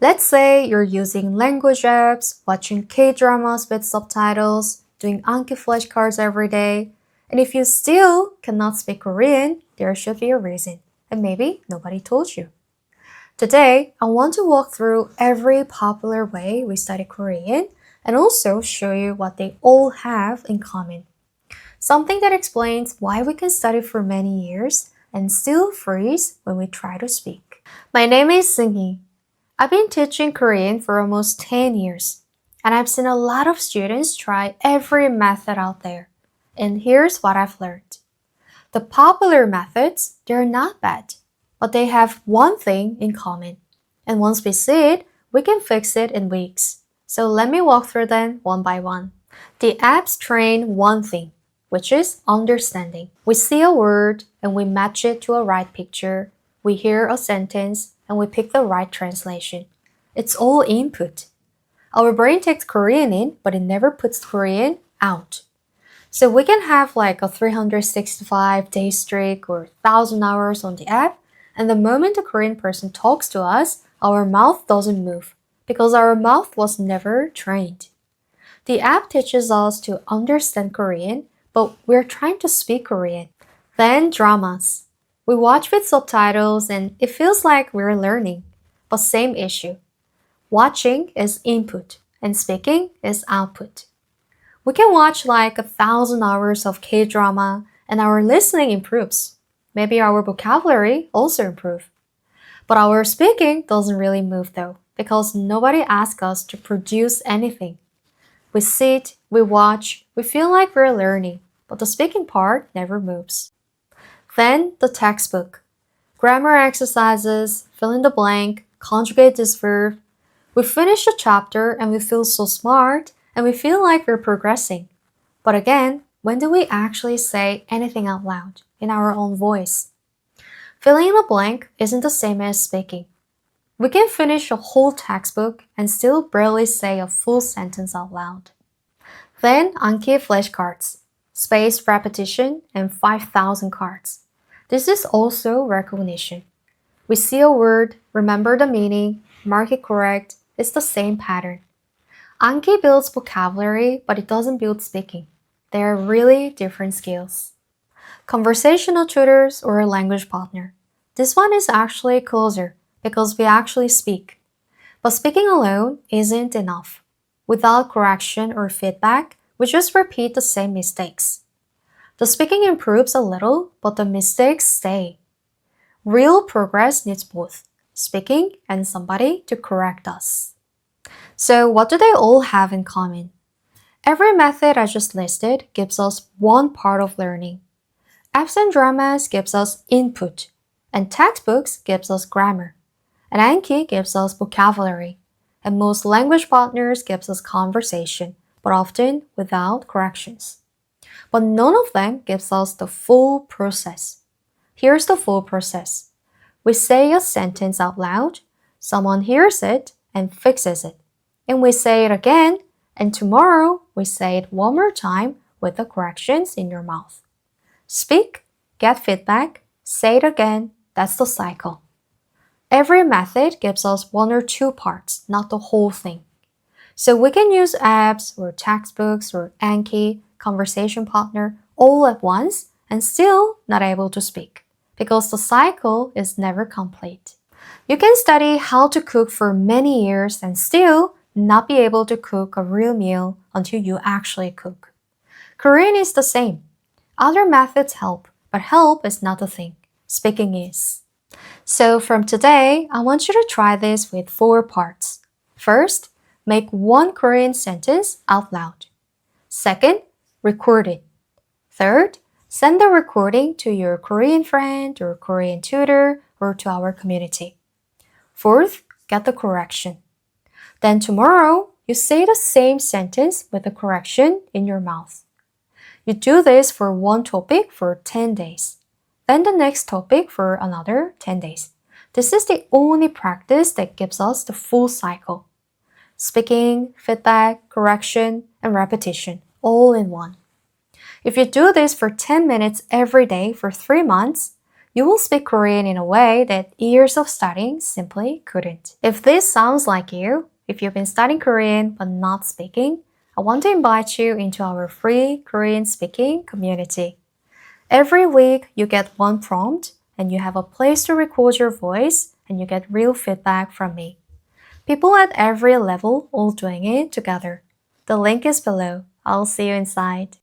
Let's say you're using language apps, watching K-dramas with subtitles, doing Anki flashcards every day, and if you still cannot speak Korean, there should be a reason, and maybe nobody told you. Today, I want to walk through every popular way we study Korean and also show you what they all have in common. Something that explains why we can study for many years and still freeze when we try to speak. My name is Seunghee. I've been teaching Korean for almost 10 years, and I've seen a lot of students try every method out there. And here's what I've learned. The popular methods, they're not bad, but they have one thing in common. And once we see it, we can fix it in weeks. So let me walk through them one by one. The apps train one thing, which is understanding. We see a word and we match it to a right picture. We hear a sentence and we pick the right translation. It's all input. Our brain takes Korean in, but it never puts Korean out. So we can have like a 365-day streak or 1,000 hours on the app, and the moment a Korean person talks to us, our mouth doesn't move because our mouth was never trained. The app teaches us to understand Korean, but we're trying to speak Korean. Then dramas. We watch with subtitles and it feels like we're learning, but same issue. Watching is input and speaking is output. We can watch like 1,000 hours of K-drama and our listening improves. Maybe our vocabulary also improves. But our speaking doesn't really move though, because nobody asks us to produce anything. We sit, we watch, we feel like we're learning, but the speaking part never moves. Then the textbook. Grammar exercises, fill in the blank, conjugate this verb. We finish the chapter and we feel so smart and we feel like we're progressing. But again, when do we actually say anything out loud in our own voice? Filling in a blank isn't the same as speaking. We can finish a whole textbook and still barely say a full sentence out loud. Then Anki flashcards. Spaced repetition, and 5,000 cards. This is also recognition. We see a word, remember the meaning, mark it correct. It's the same pattern. Anki builds vocabulary, but it doesn't build speaking. They are really different skills. Conversational tutors or a language partner. This one is actually closer because we actually speak. But speaking alone isn't enough. Without correction or feedback, we just repeat the same mistakes. The speaking improves a little, but the mistakes stay. Real progress needs both speaking and somebody to correct us. So what do they all have in common? Every method I just listed gives us one part of learning. Apps and dramas gives us input, and textbooks gives us grammar, and Anki gives us vocabulary, and most language partners gives us conversation, but often without corrections. But none of them gives us the full process. Here's the full process. We say a sentence out loud, someone hears it and fixes it. And we say it again, and tomorrow we say it one more time with the corrections in your mouth. Speak, get feedback, say it again, that's the cycle. Every method gives us one or two parts, not the whole thing. So we can use apps or textbooks or Anki, conversation partner, all at once and still not able to speak because the cycle is never complete. You can study how to cook for many years and still not be able to cook a real meal until you actually cook. Korean is the same. Other methods help, but help is not the thing. Speaking is. So from today, I want you to try this with 4 parts. First, make one Korean sentence out loud. Second, record it. Third, send the recording to your Korean friend or Korean tutor or to our community. Fourth, get the correction. Then tomorrow, you say the same sentence with the correction in your mouth. You do this for one topic for 10 days. Then the next topic for another 10 days. This is the only practice that gives us the full cycle. Speaking, feedback, correction, and repetition, all in one. If you do this for 10 minutes every day for 3 months, You will speak Korean in a way that years of studying simply couldn't. If this sounds like you, if you've been studying Korean but not speaking, I want to invite you into our free Korean speaking community. Every week, you get one prompt, and you have a place to record your voice, and you get real feedback from me. People at every level all doing it together. The link is below. I'll see you inside.